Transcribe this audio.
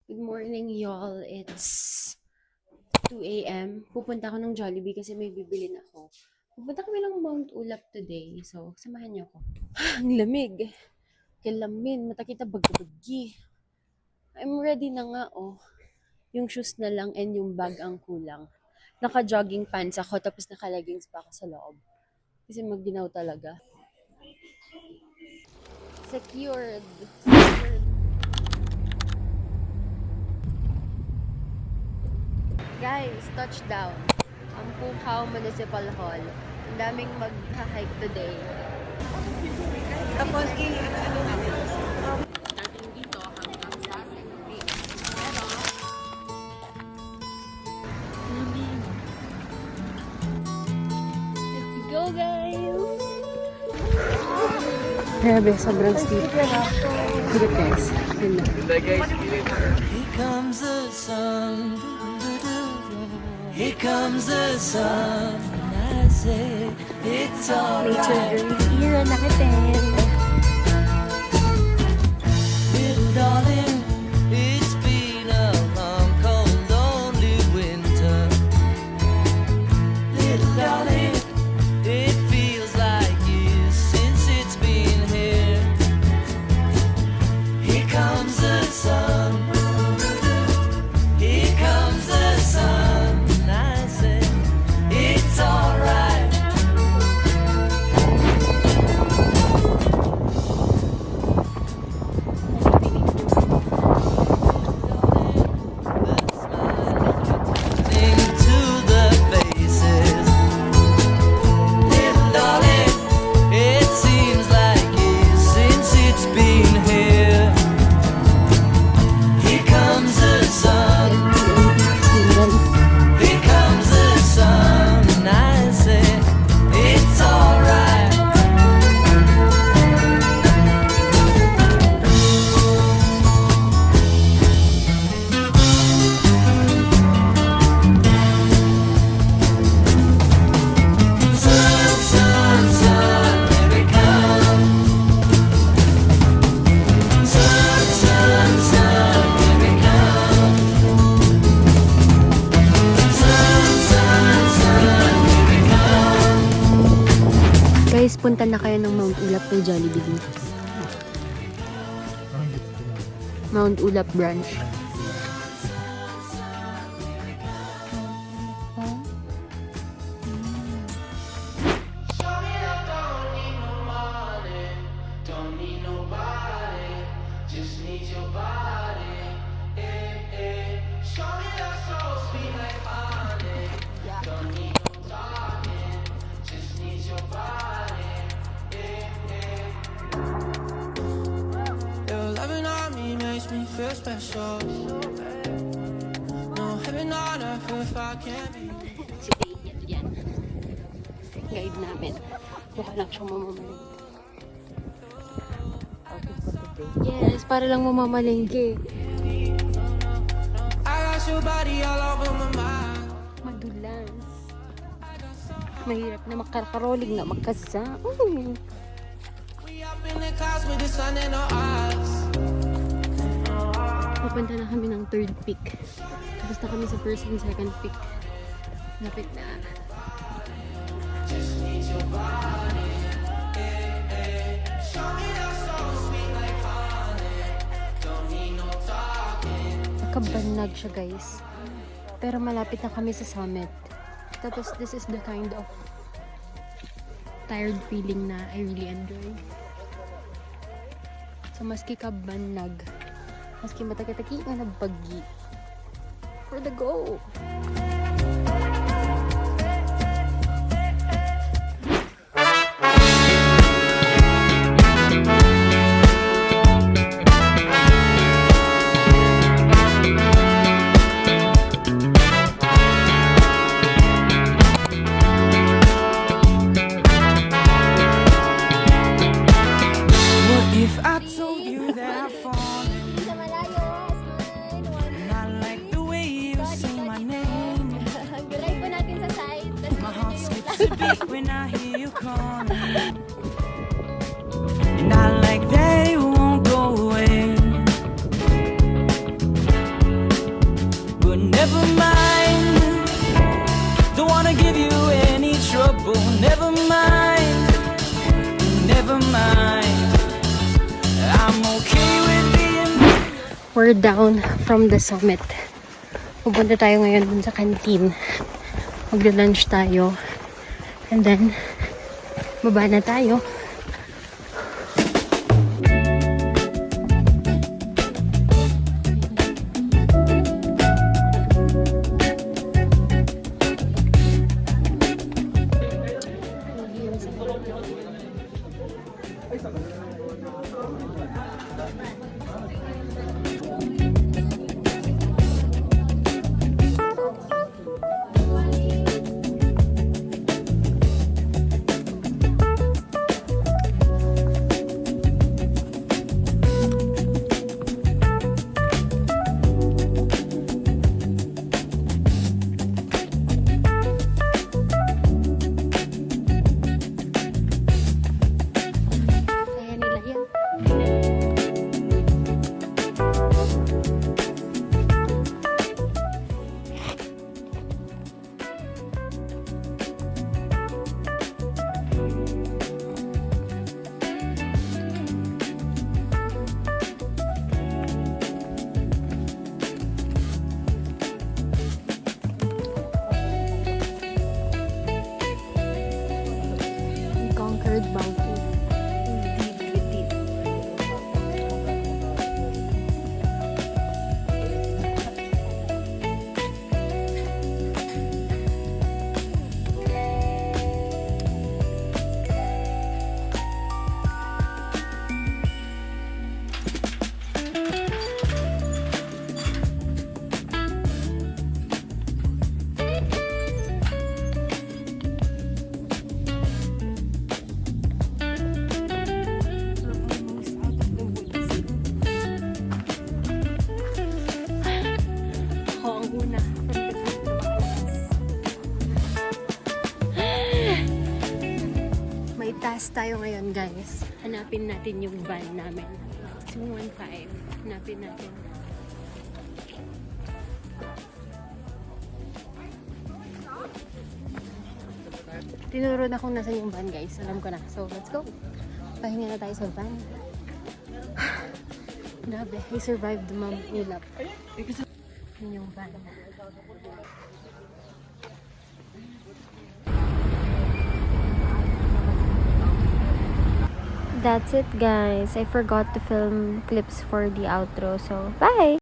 Good morning, y'all. It's 2 a.m. Pupunta ako ng Jollibee kasi may bibilin ako. Pupunta kami ng Mount Ulap today. So, samahan niyo ako. Ang lamig. Kalamin. Mata kita bagabagi. I'm ready na nga, oh. Yung shoes na lang and yung bag ang kulang. Naka-jogging pants ako tapos naka-leggings pa ako sa loob. Kasi maginaw talaga. Secured. Guys, touchdown. Ang Pukaw Municipal Hall. Ang daming mag-hike today. Tapos, ano natin? Starting dito hanggang sa second peak. Let's go, guys! Grabe, sobrang steep. Good guys. Here comes the sun. Here comes the sun. And I say it's alright. Nature is here natin. Little darling, it's been a long, cold, lonely winter. Little darling, it feels like years since it's been here. Here comes the sun. Here comes the sun. And I say it's alright. Into the faces. Little darling, it seems like years since it's been here. Here comes the sun. Here comes the sun. And I say it's alright. Sun, sun, sun, here it comes. Sun, sun, sun, here it comes. Sun, sun, sun, here it comes. Guys, punta na kayo ng Mount Ulap ng Jollibee dito. Mount Ulap branch. Don't need nobody, just need your body. Show me that soul sweet like honey. Don't need no talking, just need your body. Your loving on me makes me feel special. No heaven on earth if I can't be. Si Daniel yan. Guide namin. Mukha lang siyang mamamalingke. Yes, para lang mamamalingke. I got your body all over my mind. Madulas. Mahirap na makakaroling na magkasa. We up in the clouds with the sun in our eyes. Papunta na kami ng third peak. Tapos na kami sa first and second peak. Lapit na. Just need your body. Show me that soul sweet like honey. Don't need no talking. Nakabanag siya, guys. Pero malapit na kami sa summit. Tapos this is the kind of tired feeling na I really enjoy. So maski kabanag, maski mataki-taki nga nabagi. For the go! What if I told you that I've fallen? And I like the way you say my name. Drive po natin sa side. My heart skips a beat when I hear you calling. And I like that you won't go away. Oh, never mind, never mind. I'm okay with being. We're down from the summit. Pupunta tayo ngayon dun sa canteen. Magla-lunch tayo. And then, baba na tayo. Kaya nila yan. We conquered Bangkok. Indeed, we did. Ako ang una. May task tayo ngayon, guys. Hanapin natin yung van namin. 215. Hanapin natin. Tinuro na kung nasan yung van, guys. Alam ko na. So, let's go. Pahinga na tayo sa van. Grabe. We survived the Mount Ulap. Yun yung van. That's it, guys. I forgot to film clips for the outro. So, bye!